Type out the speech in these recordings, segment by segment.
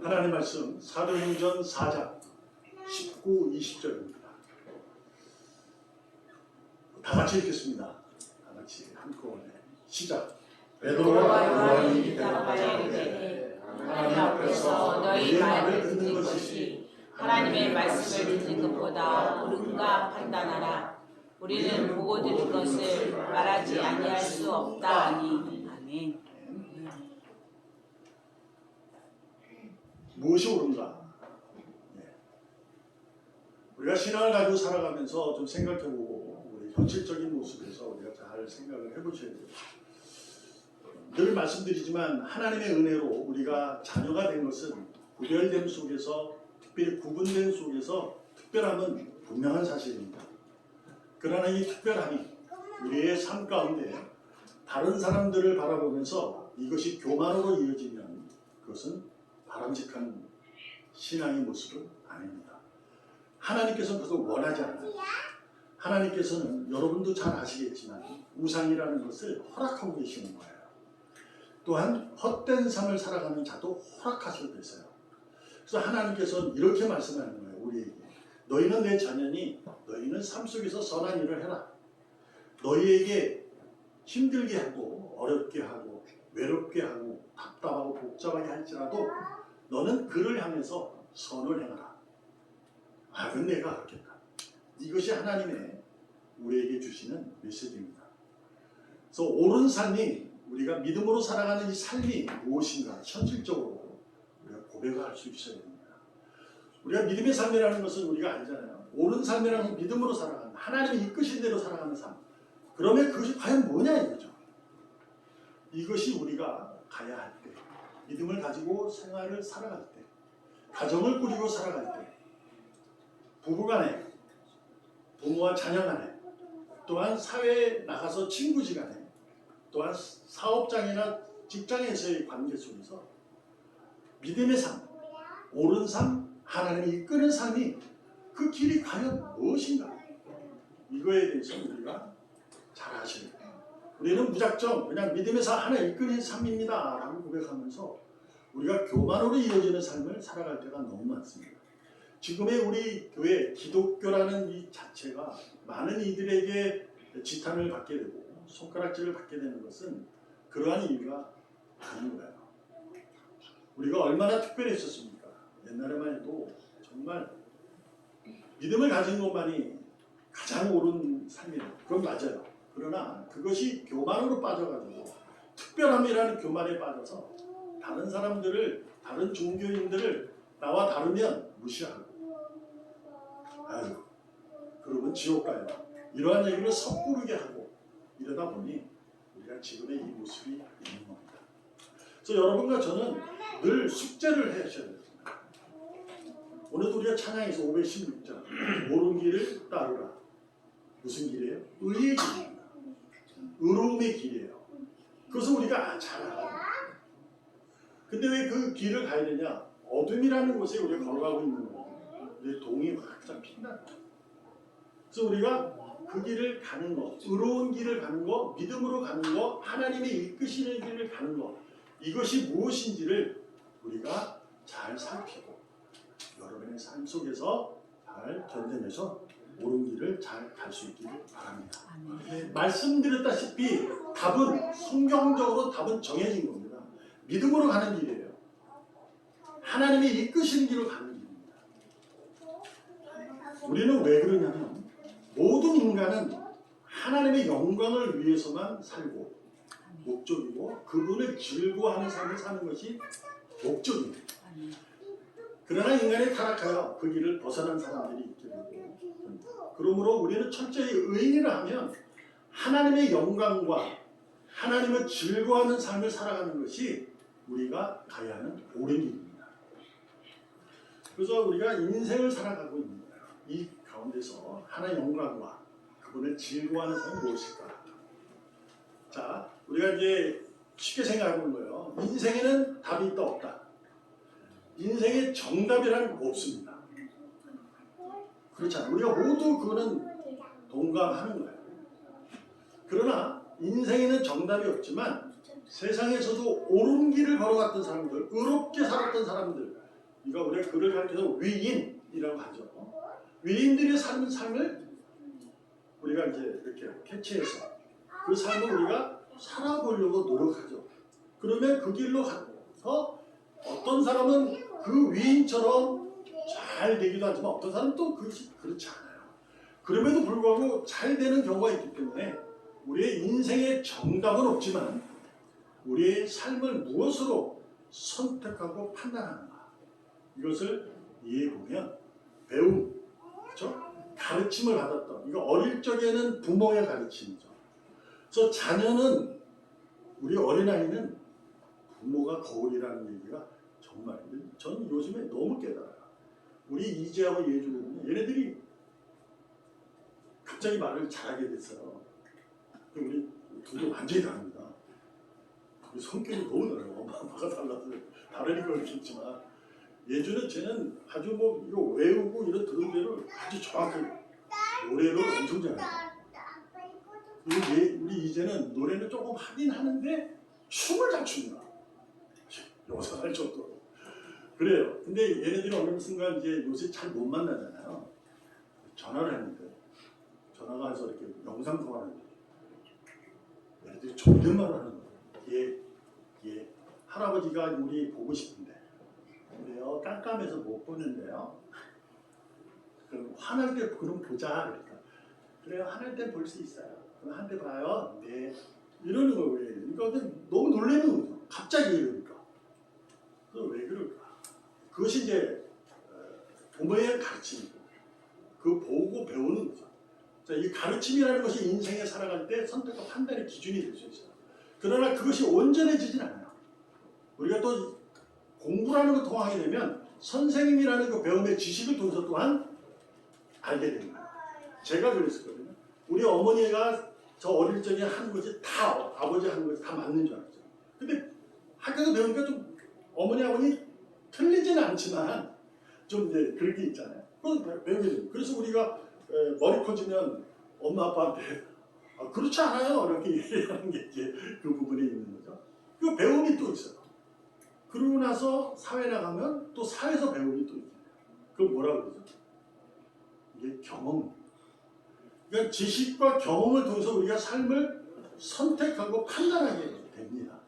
하나님 말씀 사도행전 4장 19, 20절입니다. 다 같이 읽겠습니다. 다 같이 한꺼번에 시작. 베드로와 요한이 대답하여 이르되 하나님 앞에서 너희 말을 듣는 것이 하나님의 말씀을 듣는 것보다 옳은가 판단하라. 우리는 보고 들은 것을 말하지 아니할 수 없다 하니. 아멘. 무엇이 옳은가? 우리가 신앙을 가지고 살아가면서 좀 생각해보고 우리 현실적인 모습에서 우리가 잘 생각을 해보셔야 돼요. 늘 말씀드리지만 하나님의 은혜로 우리가 자녀가 된 것은 구별됨 속에서, 특별히 구분됨 속에서 특별함은 분명한 사실입니다. 그러나 이 특별함이 우리의 삶 가운데 다른 사람들을 바라보면서 이것이 교만으로 이어지면 그것은 바람직한 신앙의 모습은 아닙니다. 하나님께서는 그것을 원하지 않아요. 하나님께서는 여러분도 잘 아시겠지만 우상이라는 것을 허락하고 계시는 거예요. 또한 헛된 삶을 살아가는 자도 허락하시고 계세요. 그래서 하나님께서는 이렇게 말씀하는 거예요. 우리에게 너희는 내 자녀니 너희는 삶 속에서 선한 일을 해라. 너희에게 힘들게 하고 어렵게 하고 외롭게 하고 답답하고 복잡하게 할지라도 너는 그를 향해서 선을 행하라. 그건 내가 하겠다. 이것이 하나님의 우리에게 주시는 메시지입니다. 그래서 옳은 삶이, 우리가 믿음으로 살아가는 이 삶이 무엇인가 현실적으로 우리가 고백할 수 있어야 됩니다. 우리가 믿음의 삶이라는 것은 우리가 알잖아요. 옳은 삶이라는 건 믿음으로 살아가는, 하나님이 이끄신 대로 살아가는 삶. 그러면 그것이 과연 뭐냐 이거죠. 이것이 우리가 가야 할 때, 믿음을 가지고 생활을 살아갈 때, 가정을 꾸리고 살아갈 때, 부부간에, 부모와 자녀간에, 또한 사회에 나가서 친구지간에, 또한 사업장이나 직장에서의 관계 속에서 믿음의 삶, 옳은 삶, 하나님이 이끄는 삶이 그 길이 과연 무엇인가? 이거에 대해서 우리가 잘 아셔야 돼요. 우리는 무작정 그냥 믿음의 삶 하나 이끄는 삶입니다 라고 고백하면서 우리가 교만으로 이어지는 삶을 살아갈 때가 너무 많습니다. 지금의 우리 교회 기독교라는 이 자체가 많은 이들에게 지탄을 받게 되고 손가락질을 받게 되는 것은 그러한 이유가 아닌 거예요. 우리가 얼마나 특별했었습니까? 옛날에만 해도 정말 믿음을 가진 것만이 가장 옳은 삶이에요. 그건 맞아요. 그러나 그것이 교만으로 빠져가지고 특별함이라는 교만에 빠져서 다른 사람들을, 다른 종교인들을 나와 다르면 무시하고 그러면 지옥 가요. 이러한 얘기를 섣부르게 하고 이러다 보니 우리가 지금의 이 모습이 있는 겁니다. 그래서 여러분과 저는 늘 숙제를 하셔야 됩니다. 오늘도 우리가 찬양에서 516장 옳은 길을 따르라. 무슨 길이에요? 의의 길입니다. 의로움의 길이에요. 그것을 우리가 잘 알아요. 근데 왜 그 길을 가야 되냐? 어둠이라는 곳에 우리가 걸어가고 있는 거예요. 우리 동이 확 핀다. 그래서 우리가 그 길을 가는 거, 의로운 길을 가는 거, 믿음으로 가는 거, 하나님이 이끄시는 길을 가는 거, 이것이 무엇인지를 우리가 잘 살피고 여러분의 삶 속에서 잘 견뎌내서 옳은 길을 잘 갈 수 있기를 바랍니다. 말씀드렸다시피 답은, 성경적으로 답은 정해진 겁니다. 믿음으로 가는 길이에요. 하나님이 이끄시는 길을 가는 길입니다. 우리는 왜 그러냐면 모든 인간은 하나님의 영광을 위해서만 살고 목적이고 그분을 즐거워하는 삶을 사는 것이 목적입니다. 그러나 인간이 타락하여 그 길을 벗어난 사람들이 있게 되고, 그러므로 우리는 철저히 의인이라 하면 하나님의 영광과 하나님을 즐거워하는 삶을 살아가는 것이 우리가 가야 하는 옳은 길입니다. 그래서 우리가 인생을 살아가고 있는 거예요. 이 가운데서 하나님의 영광과 그분을 즐거워하는 삶이 무엇일까? 자, 우리가 이제 쉽게 생각해보는 거예요. 인생에는 답이 있다 없다. 인생의 정답이라는 거 없습니다. 그렇잖아요. 우리가 모두 그거는 동감하는 거예요. 그러나 인생에는 정답이 없지만 세상에서도 옳은 길을 걸어갔던 사람들, 의롭게 살았던 사람들, 그러니까 우리가 그를 가르쳐서 위인이라고 하죠. 위인들의 삶을 우리가 이제 이렇게 캐치해서 그 삶을 우리가 살아보려고 노력하죠. 그러면 그 길로 가서 어떤 사람은 그 위인처럼 잘 되기도 하지만 어떤 사람은 또 그것이 그렇지 않아요. 그럼에도 불구하고 잘 되는 경우가 있기 때문에 우리의 인생의 정답은 없지만 우리의 삶을 무엇으로 선택하고 판단하는가, 이것을 이해해보면 배움, 그렇죠? 가르침을 받았던, 이거 어릴 적에는 부모의 가르침이죠. 그래서 자녀는, 우리 어린아이는 부모가 거울이라는 얘기가 정말 저는 요즘에 너무 깨달아요. 우리 이재하고 예주는 얘네들이 갑자기 말을 잘하게 됐어요. 우리 둘이 완전히 다릅니다. 성격이 너무 달라요. 엄마 아빠가 달라서 다르니까 그렇겠지만, 예주는 쟤는 아주 뭐 이거 외우고 이런 들은 대로 아주 정확하게 노래를 엄청 잘해요. 우리 이제는 노래는 조금 하긴 하는데 춤을 잘 춥니다. 요새할 정도로. 그래요. 근데 얘네들이 어느 순간 이제 요새 잘 못 만나잖아요. 전화를 했는데, 전화가 와서 이렇게 영상통화를 했는데 얘네들이 존댓말을 하는 거예요. 예, 할아버지가 우리 보고 싶은데 그래요. 깜깜해서 못 보는데요. 그럼 화날 때 그럼 보자. 그러니까 그래요. 화날 때 볼 수 있어요. 그럼 한 대 봐요. 네. 이러는 거예요. 그러니까 너무 놀라는 거죠. 갑자기 이러니까. 그래서 왜 그럴까? 그것이 이제 부모의 가르침이고, 그 보고 배우는 거죠. 자, 이 가르침이라는 것이 인생에 살아갈 때 선택과 판단의 기준이 될 수 있어요. 그러나 그것이 온전해지진 않아요. 우리가 또 공부라는 걸 통하게 되면 선생님이라는 그 배움의 지식을 통해서 또한 알게 됩니다. 제가 그랬었거든요. 우리 어머니가 저 어릴 적에 하는 것이 다 아버지 하는 것이 다 맞는 줄 알았죠. 근데 학교에서 배우니까 좀 어머니 아버니 틀리지는 않지만 좀 이제 그런 게 있잖아요. 그건 배우게 돼요. 그래서 우리가 머리 커지면 엄마 아빠한테 그렇지 않아요 이렇게 얘기하는 게 이제 그 부분에 있는 거죠. 그 배움이 또 있어요. 그러고 나서 사회 나가면 또 사회에서 배움이 또 있잖아요. 그걸 뭐라고 그러죠? 이게 경험. 그러니까 지식과 경험을 통해서 우리가 삶을 선택하고 판단하게 됩니다.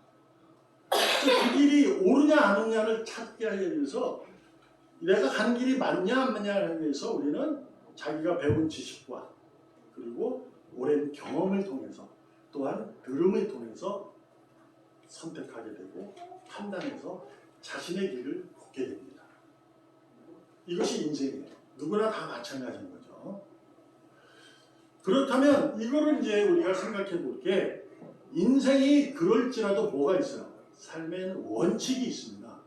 그 길이 옳으냐 안 옳으냐를 찾게 하기 위해서 내가 가는 길이 맞냐 안 맞냐를 위해서 우리는 자기가 배운 지식과 그리고 오랜 경험을 통해서 또한 들음을 통해서 선택하게 되고 판단해서 자신의 길을 걷게 됩니다. 이것이 인생이에요. 누구나 다 마찬가지인 거죠. 그렇다면 이거를 이제 우리가 생각해 볼 게, 인생이 그럴지라도 뭐가 있어요? 삶에는 원칙이 있습니다.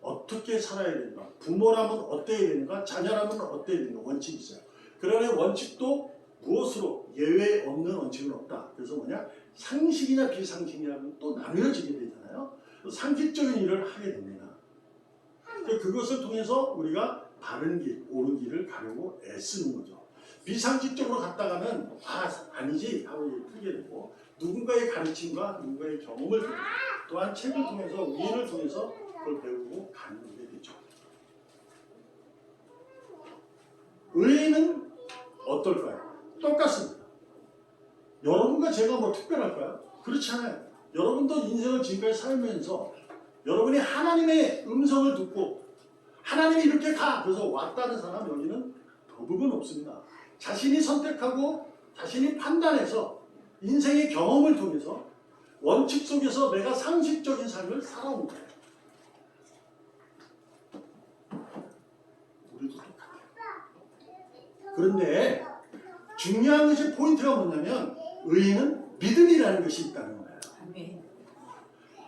어떻게 살아야 되는가? 부모라면 어때야 되는가? 자녀라면 어때야 되는가? 원칙이 있어요. 그러나 원칙도 무엇으로 예외 없는 원칙은 없다. 그래서 뭐냐? 상식이냐 비상식이냐는 또 나누어지게 되잖아요. 상식적인 일을 하게 됩니다. 그것을 통해서 우리가 바른 길, 옳은 길을 가려고 애쓰는 거죠. 비상식적으로 갔다가는 아니지 하고 풀게 되고, 누군가의 가르침과 누군가의 경험을 통해서 또한 책을 통해서 위인을 통해서 그걸 배우고 가는 게 되죠. 의인은 어떨까요? 똑같습니다. 여러분과 제가 뭐 특별할까요? 그렇지 않아요. 여러분도 인생을 지금까지 살면서 여러분이 하나님의 음성을 듣고 하나님이 이렇게 가! 그래서 왔다는 사람 여기는 대부분 없습니다. 자신이 선택하고 자신이 판단해서 인생의 경험을 통해서 원칙 속에서 내가 상식적인 삶을 살아온 거예요. 우리도 똑같아요. 그런데 중요한 것이 포인트가 뭐냐면 의인은 믿음이라는 것이 있다는 거예요.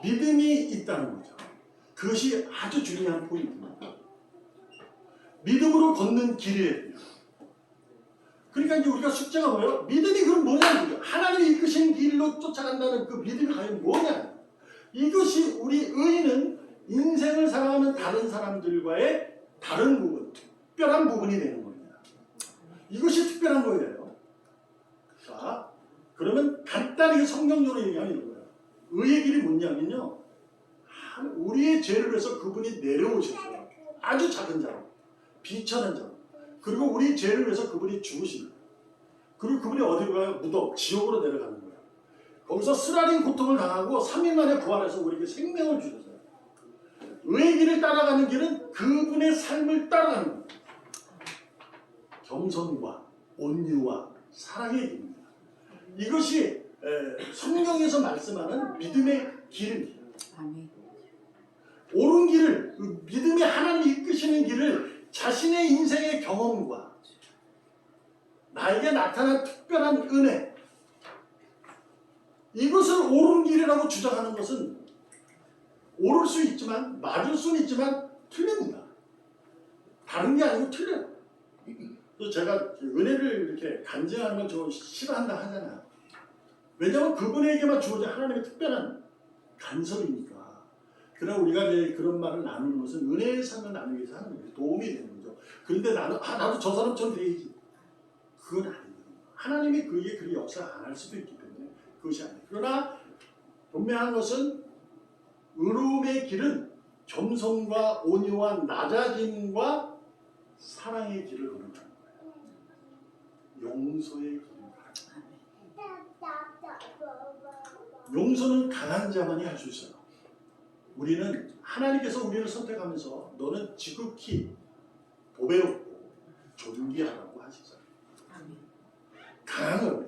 믿음이 있다는 거죠. 그것이 아주 중요한 포인트입니다. 믿음으로 걷는 길이에요. 그러니까 이제 우리가 숙제가 뭐예요? 믿음이 그럼 뭐냐는 거예요. 하나님이 이끄신 길로 쫓아간다는 그 믿음이 과연 뭐냐? 이것이 우리 의인은 인생을 살아가는 다른 사람들과의 다른 부분, 특별한 부분이 되는 겁니다. 이것이 특별한 거예요. 자, 그러면 간단하게 성경적으로 얘기하면 이런 거예요. 의의 길이 뭐냐면요, 우리의 죄를 위해서 그분이 내려오셨어요. 아주 작은 자로, 비천한 자로. 그리고 우리 죄를 위해서 그분이 죽으십니다. 그리고 그분이 어디로 가요? 무덤, 지옥으로 내려가는 거예요. 거기서 쓰라린 고통을 당하고 3일 만에 부활해서 우리에게 생명을 주셨어요. 의의 길을 따라가는 길은 그분의 삶을 따라가는 거예요. 겸손과 온유와 사랑의 길입니다. 이것이 성경에서 말씀하는 믿음의 길입니다. 아멘. 옳은 길을, 믿음의 하나님이 이끄시는 길을 자신의 인생의 경험과 나에게 나타난 특별한 은혜, 이것을 옳은 길이라고 주장하는 것은 옳을 수 있지만, 맞을 수는 있지만 틀립니다. 다른 게 아니고 틀려요. 또 제가 은혜를 이렇게 간증하는 건 저 싫어한다 하잖아요. 왜냐하면 그분에게만 주어진 하나님의 특별한 간섭이니까. 그러나 우리가 이제 그런 말을 나누는 것은 은혜의 삶을 나누기 위해서 하는 거예요. 도움이 되는 거죠. 그런데 나도 저 사람처럼 돼야지. 그건 아니거든요. 하나님이 그에게 그리 역사 안 할 수도 있기 때문에 그것이 아니에요. 그러나 분명한 것은 의로움의 길은 겸손과 온유와 낮아짐과 사랑의 길을 걸어가는 거예요. 용서의 길을 가는 거예요. 용서는 강한 자만이 할 수 있어요. 우리는 하나님께서 우리를 선택하면서 너는 지극히 보배롭고 존귀하라고 하시잖아요. 강한 거예요.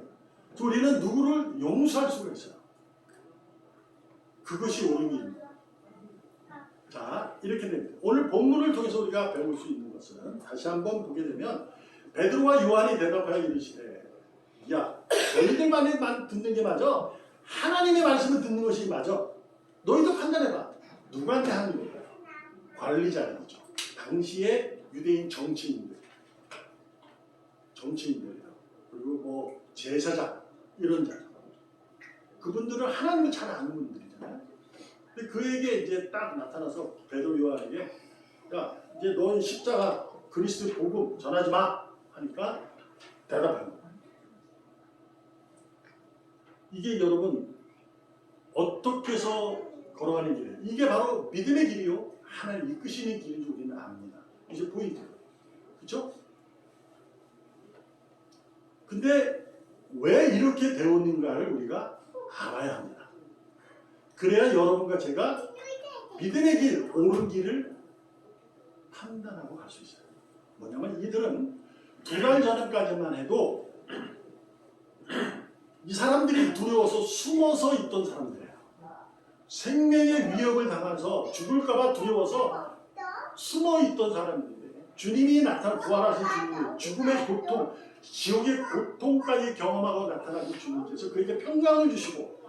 우리는 누구를 용서할 수가 있어요. 그것이 옳은 길입니다. 자, 이렇게 됩니다. 오늘 본문을 통해서 우리가 배울 수 있는 것은 다시 한번 보게 되면 베드로와 요한이 대답하여 이르시되 야, 너희들만 듣는 게 맞아? 하나님의 말씀을 듣는 것이 맞아? 너희도 판단해봐. 누구한테 하는 거예요? 관리자들이죠. 당시의 유대인 정치인들이에요. 그리고 뭐 제사장 이런 자. 그분들은 하나님을 잘 아는 분들이잖아요. 근데 그에게 이제 딱 나타나서 베드로 요한에게 야, 이제 넌 십자가 그리스도 복음 전하지 마 하니까 대답하는 거예요. 이게 여러분 어떻게 해서 걸어가는 길이에요? 이게 바로 믿음의 길이요. 하나님 이끄시는 길인 줄 우리는 압니다. 이제 포인트예요. 그렇죠? 근데 왜 이렇게 되었는가를 우리가 알아야 합니다. 그래야 여러분과 제가 믿음의 길, 옳은 길을 판단하고 갈 수 있어요. 뭐냐면 이들은 2달 전까지만 해도 이 사람들이 두려워서 숨어서 있던 사람들이에요. 생명의 위협을 당해서 죽을까봐 두려워서 숨어 있던 사람들인데 주님이 나타나 부활하신 주님, 죽음의 고통, 지옥의 고통까지 경험하고 나타나신 주님께서 그에게 평강을 주시고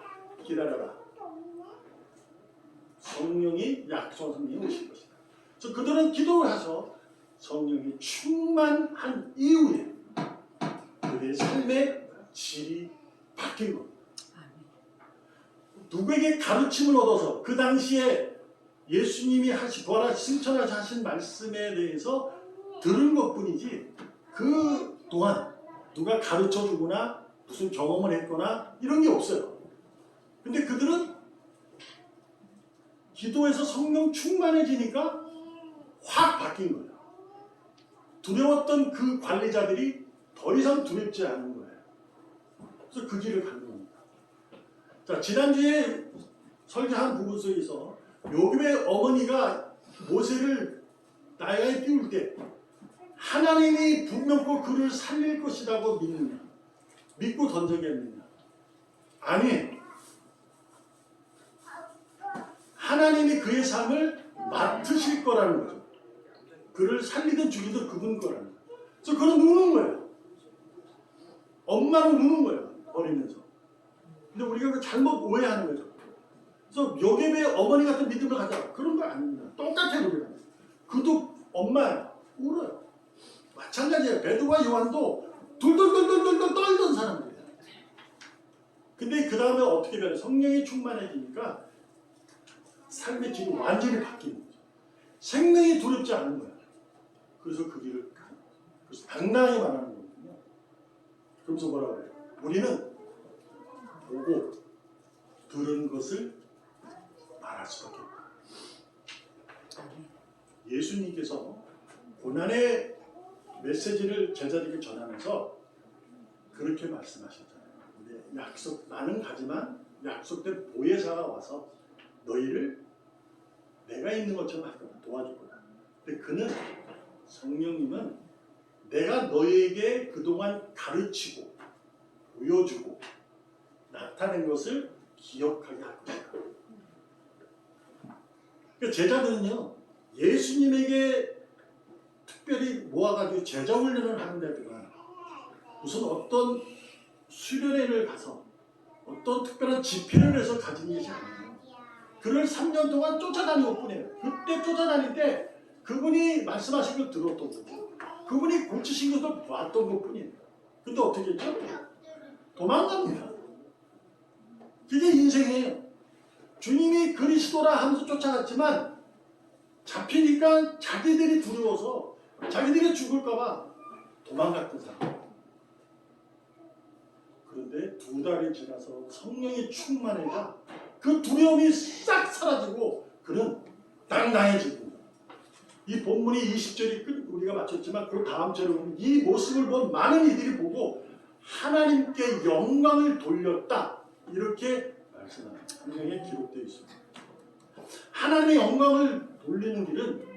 기다려라. 성령이 약속한 성령이 오실 것이다. 그래서 그들은 기도를 해서 성령이 충만한 이후에 그들의 삶의 질이 바뀐 겁니다. 누구에게 가르침을 얻어서 그 당시에 예수님이 부활하신 승천하신 말씀에 대해서 들은 것뿐이지 그 동안 누가 가르쳐주거나 무슨 경험을 했거나 이런 게 없어요. 근데 그들은 기도에서 성령 충만해지니까 확 바뀐 거예요. 두려웠던 그 관리자들이 더 이상 두렵지 않은 거예요. 그래서 그 길을 가는 겁니다. 자, 지난주에 설교한 부분 속에서 요셉의 어머니가 모세를 나야에 띄울 때 하나님이 분명코 그를 살릴 것이라고 믿느냐? 믿고 던져겠느냐? 아니, 하나님이 그의 삶을 맡으실 거라는 거죠. 그를 살리든 죽이든 그분 거라는 거예요. 그래서 그는 누는 거예요. 엄마는 누는 거예요. 버리면서. 근데 우리가 그 잘못 오해하는 거죠. 그래서 요셉의 어머니 같은 믿음을 가져. 그런 거 아닙니다. 똑같아요. 우리가. 그도 엄마야. 울어요. 마찬가지예요. 베드로와 요한도 둘둘둘둘둘 떨던 사람들이에요. 근데 그 다음에 어떻게 변해? 성령이 충만해지니까 삶의 길이 완전히 바뀌는 거죠. 생명이 두렵지 않은 거예요. 그래서 그 길을 가는 거죠. 그래서 당당히 말하는 거거든요. 그러면서 뭐라고 해요? 우리는 보고 들은 것을 말할 수밖에 없다. 예수님께서 고난의 메시지를 제자들에게 전하면서 그렇게 말씀하셨잖아요. 나는 가지만 약속된 보혜사가 와서 너희를 내가 있는 것처럼 할 거다. 도와줄 거다. 근데 그는 성령님은 내가 너희에게 그동안 가르치고 보여주고 나타낸 것을 기억하게 할 것이다. 그러니까 제자들은요, 예수님에게 특별히 모아가지고 제자 훈련을 하는 데도가 무슨 어떤 수련회를 가서 어떤 특별한 집회를 해서 가진 것이 아니에요. 그를 3년 동안 쫓아다니고 뿐이에요. 그때 쫓아다닐 때 그분이 말씀하신 걸 들었던 거고 그분이 고치신 것을 봤던 것 뿐이에요. 근데 어떻게 했죠? 도망갑니다. 그게 인생이에요. 주님이 그리스도라 하면서 쫓아갔지만 잡히니까 자기들이 두려워서 자기들이 죽을까봐 도망갔던 사람. 그런데 2달이 지나서 성령이 충만해가 그 두려움이 싹 사라지고 그는 당당해집니다. 이 본문이 20절이 우리가 마쳤지만 그 다음 절에 보면 이 모습을 본 많은 이들이 보고 하나님께 영광을 돌렸다. 이렇게 말씀합니다. 성경에 기록되어 있습니다. 하나님의 영광을 돌리는 길은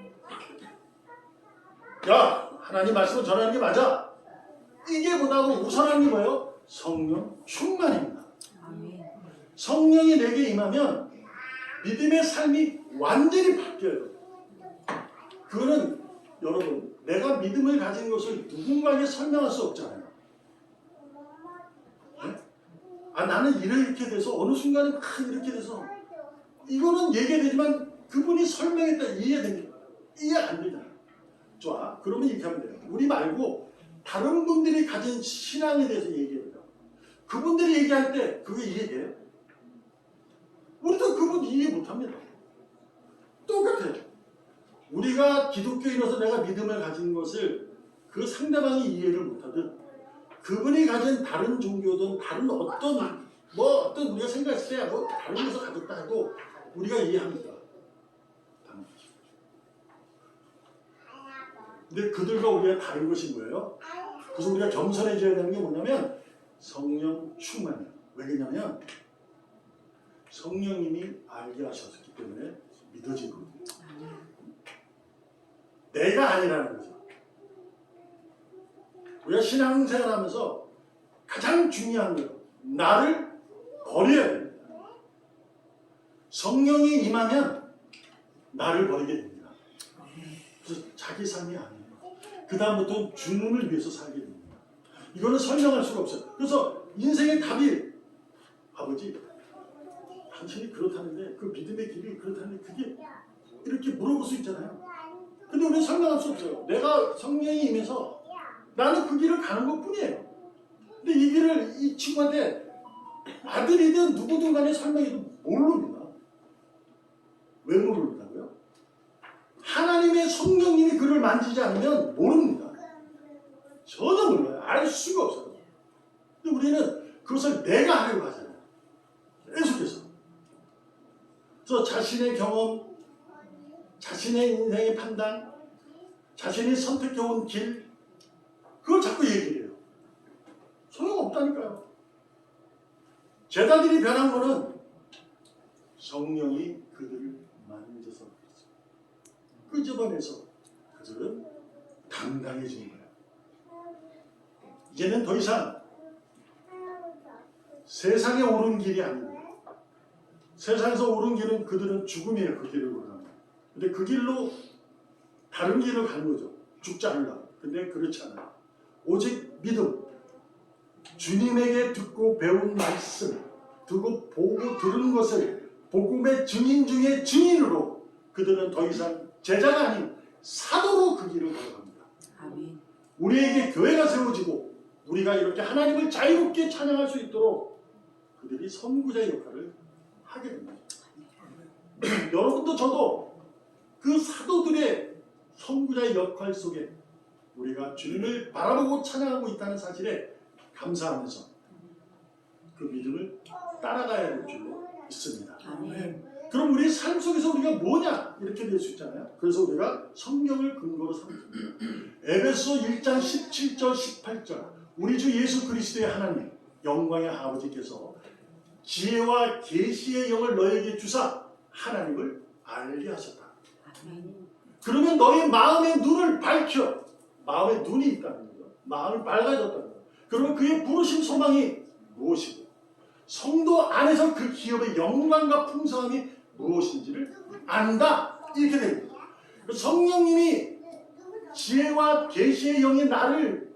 야 하나님 말씀을 전하는 게 맞아. 이게 보다고 우선하는 게 뭐예요? 성령 충만입니다. 성령이 내게 임하면 믿음의 삶이 완전히 바뀌어요. 그거는 여러분 내가 믿음을 가진 것을 누군가에게 설명할 수 없잖아요. 네? 나는 이렇게 돼서 어느 순간에 막 이렇게 돼서 이거는 얘기되지만 그분이 설명했다 이해됩니까? 이해 안 되잖아요. 좋아. 그러면 이렇게 하면 돼요. 우리 말고 다른 분들이 가진 신앙에 대해서 얘기해요. 그분들이 얘기할 때 그게 이해돼요? 우리도 그분 이해 못합니다. 똑같아요. 우리가 기독교인으로서 내가 믿음을 가진 것을 그 상대방이 이해를 못하든 그분이 가진 다른 종교든 다른 어떤 우리가 생각했을 때 다른 것을 가졌다 해도 우리가 이해합니다. 근데 그들과 우리가 다른 것이 뭐예요? 그래서 우리가 겸손해져야 되는 게 뭐냐면 성령 충만이에요. 왜냐면 성령님이 알게 하셨기 때문에 믿어지거든요. 내가 아니라는 거죠. 우리가 신앙생활하면서 가장 중요한 거예요. 나를 버려야 됩니다. 성령이 임하면 나를 버리게 됩니다. 그래서 자기 삶이 아니에요. 그 다음부터는 주님을 위해서 살게 됩니다. 이거는 설명할 수가 없어요. 그래서 인생의 답이 아버지 당신이 그렇다는데 그 믿음의 길이 그렇다는데 그게 이렇게 물어볼 수 있잖아요. 근데 우리는 설명할 수 없어요. 내가 성령이 임해서 나는 그 길을 가는 것 뿐이에요. 근데 이 길을 이 친구한테 아들이든 누구든 간에 설명해도 모릅니다. 왜 모른다고요? 하나님의 성령님이 그를 만지지 않으면 모릅니다. 전혀 몰라요. 알 수가 없어요. 근데 우리는 그것을 내가 하려고 하잖아요. 계속해서. 그래서 자신의 경험, 자신의 인생의 판단, 자신이 선택해온 길, 그걸 자꾸 얘기해요. 소용없다니까요. 제자들이 변한 거는 성령이 그들을 만져서 끄집어내서 그들은 당당해진 거예요. 이제는 더 이상 세상에 오른 길이 아닙니다. 세상에서 오른 길은 그들은 죽음이에요. 그 길을 걸어가면. 근데 그 길로 다른 길을 가는 거죠. 죽지 않으려고. 근데 그렇지 않아요. 오직 믿음, 주님에게 듣고 배운 말씀, 듣고 보고 들은 것을 복음의 증인 중에 증인으로 그들은 더 이상 제자가 아닌 사도로 그 길을 걸어갑니다. 아멘. 우리에게 교회가 세워지고 우리가 이렇게 하나님을 자유롭게 찬양할 수 있도록 그들이 선구자의 역할을 하게 됩니다. 여러분도 저도 그 사도들의 선구자의 역할 속에 우리가 주님을 바라보고 찬양하고 있다는 사실에 감사하면서 그 믿음을 따라가야 될 줄로 믿습니다. 아멘. 그럼 우리의 삶 속에서 우리가 뭐냐? 이렇게 될 수 있잖아요. 그래서 우리가 성경을 근거로 삼습니다. 에베소 1장 17절 18절 우리 주 예수 그리스도의 하나님 영광의 아버지께서 지혜와 계시의 영을 너에게 주사 하나님을 알게 하셨다. 그러면 너의 마음의 눈을 밝혀. 마음의 눈이 있다는 거죠. 마음이 밝아졌다는 거죠. 그러면 그의 부르심 소망이 무엇이고 성도 안에서 그 기업의 영광과 풍성함이 무엇인지를 안다. 이렇게 됩니다. 성령님이 지혜와 계시의 영이 나를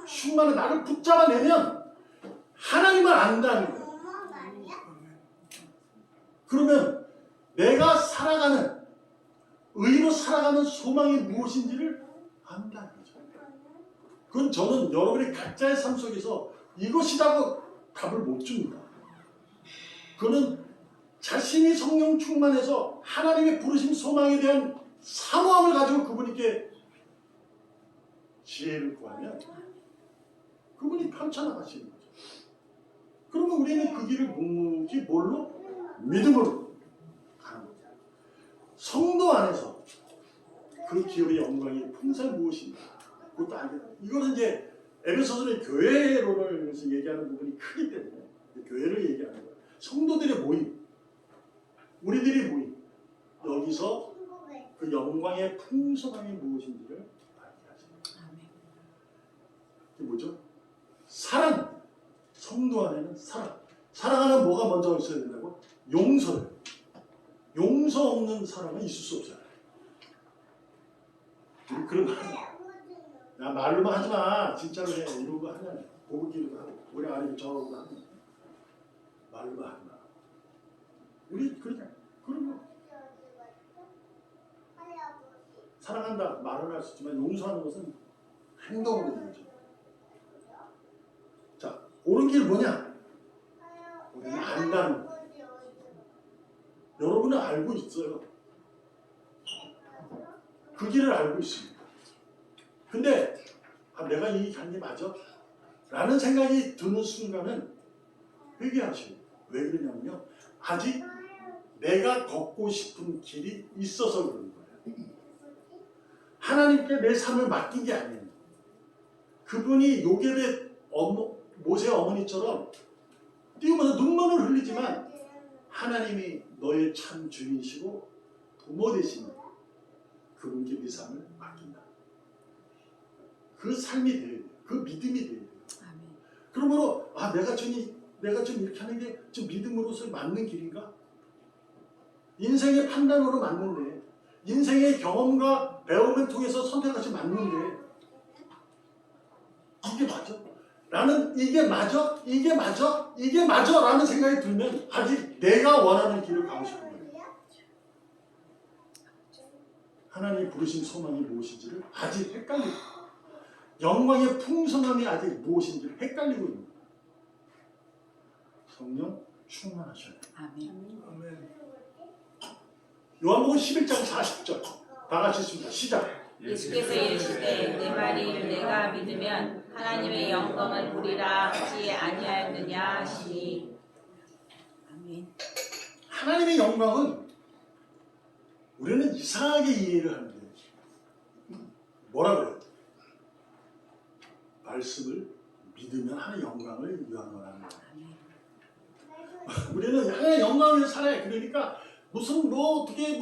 충만한 나를 붙잡아내면 하나님을 안다는 거예요. 그러면 내가 살아가는 의로 살아가는 소망이 무엇인지를 안다는 거죠. 그건 저는 여러분의 각자의 삶 속에서 이것이라고 답을 못 줍니다. 그거는 자신이 성령 충만해서 하나님의 부르심 소망에 대한 사모함을 가지고 그분께 지혜를 구하면 그분이 펼쳐나가시는 거죠. 그러면 우리는 그 길을 묵묵히 뭘로? 믿음으로 가는 거죠. 성도 안에서 그 기업의 영광이 풍성이 무엇인가 그것도 알게 돼요. 이거는 이제 에베소서는 교회론을 얘기하는 부분이 크기 때문에 교회를 얘기하는 거예요. 성도들의 모임, 우리들의 모임, 여기서 그 영광의 풍성함이 무엇인지를 알게 하십니다. 이게 뭐죠? 사랑. 성도 안에는 사랑. 사랑 안에 뭐가 먼저 있어야 된다고? 용서를. 용서 없는 사랑은 있을 수 없어요. 우리 그런 거 하지 마. 야, 말로만 하지 마. 진짜로 해. 이런 거 하냐. 고급기도 하고. 우리 아니면 저러고 하고. 말로만 하지 마. 우리 그러냐. 그런 거. 사랑한다. 말은 할 수 있지만 용서하는 것은 행동으로 되는 거죠. 자, 옳은 길 뭐냐? 우리는 안다는 거. 여러분은 알고 있어요. 그 길을 알고 있습니다. 근데 내가 이 간 게 맞아? 라는 생각이 드는 순간은 회개하시고 왜 그러냐면요. 아직 내가 걷고 싶은 길이 있어서 그런 거예요. 하나님께 내 삶을 맡긴 게 아니에요. 그분이 요셉의 모세 어머니처럼 뛰어면서 눈물을 흘리지만 하나님이 너의 참 주인이시고 부모 되시는 그분께 네 삶을 맡긴다. 그 삶이 돼야 돼요. 그 믿음이 돼야 돼요. 그러므로 내가 좀 이렇게 하는 게 좀 믿음으로서 맞는 길인가? 인생의 판단으로 맞는데 인생의 경험과 배움을 통해서 선택하시 맞는데 이게 맞아? 라는 이게 맞아? 이게 맞아? 이게 맞아? 라는 생각이 들면 아직 내가 원하는 길을 가고 싶은 거예요. 하나님이 부르신 소망이 무엇인지를 아직 헷갈리고 영광의 풍성함이 아직 무엇인지를 헷갈리고 있는 거예요. 성령 충만하셔야 돼요. 아멘. 요한복음 11장 40절 다 같이 읽습니다. 시작. 예수께서 이르시되 내 말을 내가 믿으면 하나님의 영광을 보리라 하지 아니하였느냐 하시니. 아멘. 하나님의 영광은 우리는 이상하게 이해를 하는데 뭐라 그래요? 말씀을 믿으면 하나님의 영광을 위한 거라는 거예요. 우리는 하나님의 영광을 위해서 살아야. 그러니까 무슨 어떻게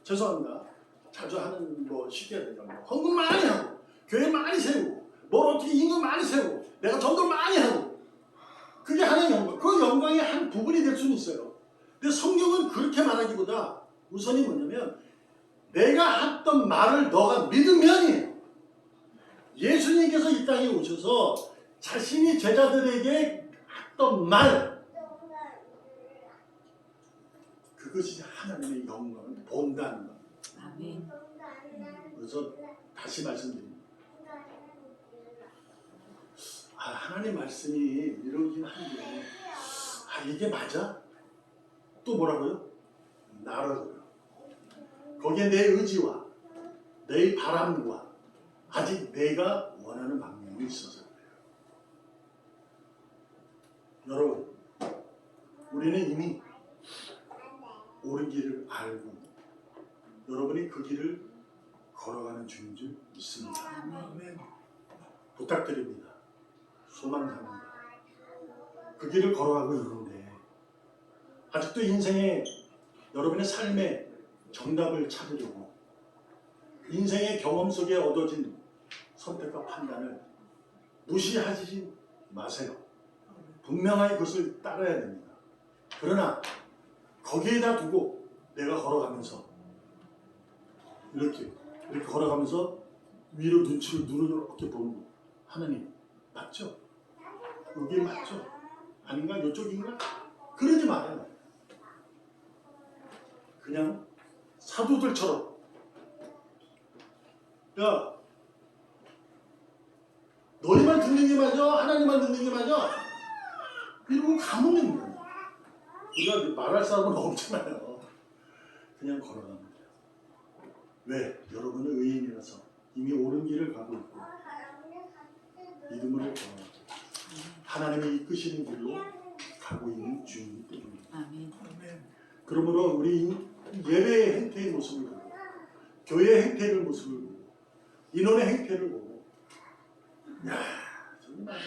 죄송합니다. 자주 하는 쉽게 하니까 헌금 많이 하고 교회 많이 세우고 뭘 어떻게 임금 많이 세우고 내가 전도 많이 하고 그게 하나님의 영광. 그 영광의 한 부분이 될 수는 있어요. 근데 성경은 그렇게 말하기보다 우선이 뭐냐면 내가 했던 말을 너가 믿으면이에요. 예수님께서 이 땅에 오셔서 자신이 제자들에게 했던 말 그것이 하나님의 영광을 본다는 것. 아멘. 그래서 다시 말씀드립니다. 하나님 말씀이 이러긴 한데 이게 맞아? 또 뭐라고요? 나라고요. 거기에 내 의지와 내 바람과 아직 내가 원하는 방향이 있어서 그래요. 여러분, 우리는 이미 옳은 길을 알고 여러분이 그 길을 걸어가는 중인 줄 믿습니다. 아멘. 부탁드립니다. 소망합니다. 그 길을 걸어가고 있는데 아직도 인생의 여러분의 삶의 정답을 찾으려고 인생의 경험 속에 얻어진 선택과 판단을 무시하지 마세요. 분명하게 그것을 따라야 됩니다. 그러나 거기에다 두고 내가 걸어가면서 이렇게 걸어가면서 위로 눈치를 이렇게 보는 하나님 맞죠? 여기 맞죠? 아닌가? 이쪽인가? 그러지 말아요. 그냥 사도들처럼 야 너희만 듣는 게 맞아? 하나님만 듣는 게 맞아? 이러고 가면 됩니다. 우리가 말할 사람은 없잖아요. 그냥 걸어가면 돼요. 왜? 여러분은 의인이라서 이미 옳은 길을 가고 있고 믿음으로 걸어가고 하나님이 이끄시는 길로 가고 있는 중이기 때문입니다. 아멘. 그러므로 우리 예배의 행태의 모습을 보고 교회의 행태의 모습을 보고 인원의 행태를 보고 야 정말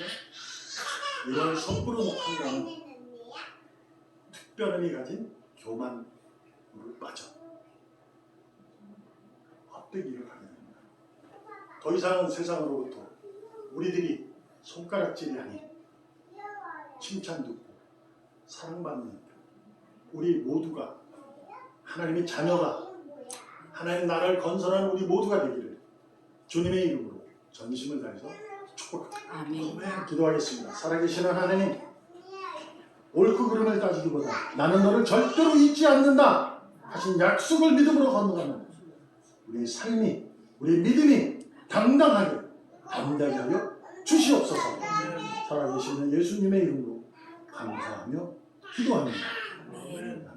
이런 섣부른 판단은 특별함이 가진 교만으로 빠져 헛되기를 하게 됩니다. 더 이상은 세상으로부터 우리들이 손가락질이 아닌 칭찬 듣고 사랑받는 우리 모두가 하나님의 자녀가 하나님 나라를 건설하는 우리 모두가 되기를 주님의 이름으로 전심을 다해서 축복합니다. 아멘. 기도하겠습니다. 살아계시는 하나님 옳고 그름을 따지기보다 나는 너를 절대로 잊지 않는다 하신 약속을 믿음으로 건너가는 우리의 삶이 우리의 믿음이 당당하게 담대하게 하여 주시옵소서. 살아계시는 예수님의 이름으로 감사하며 기도합니다. 아멘.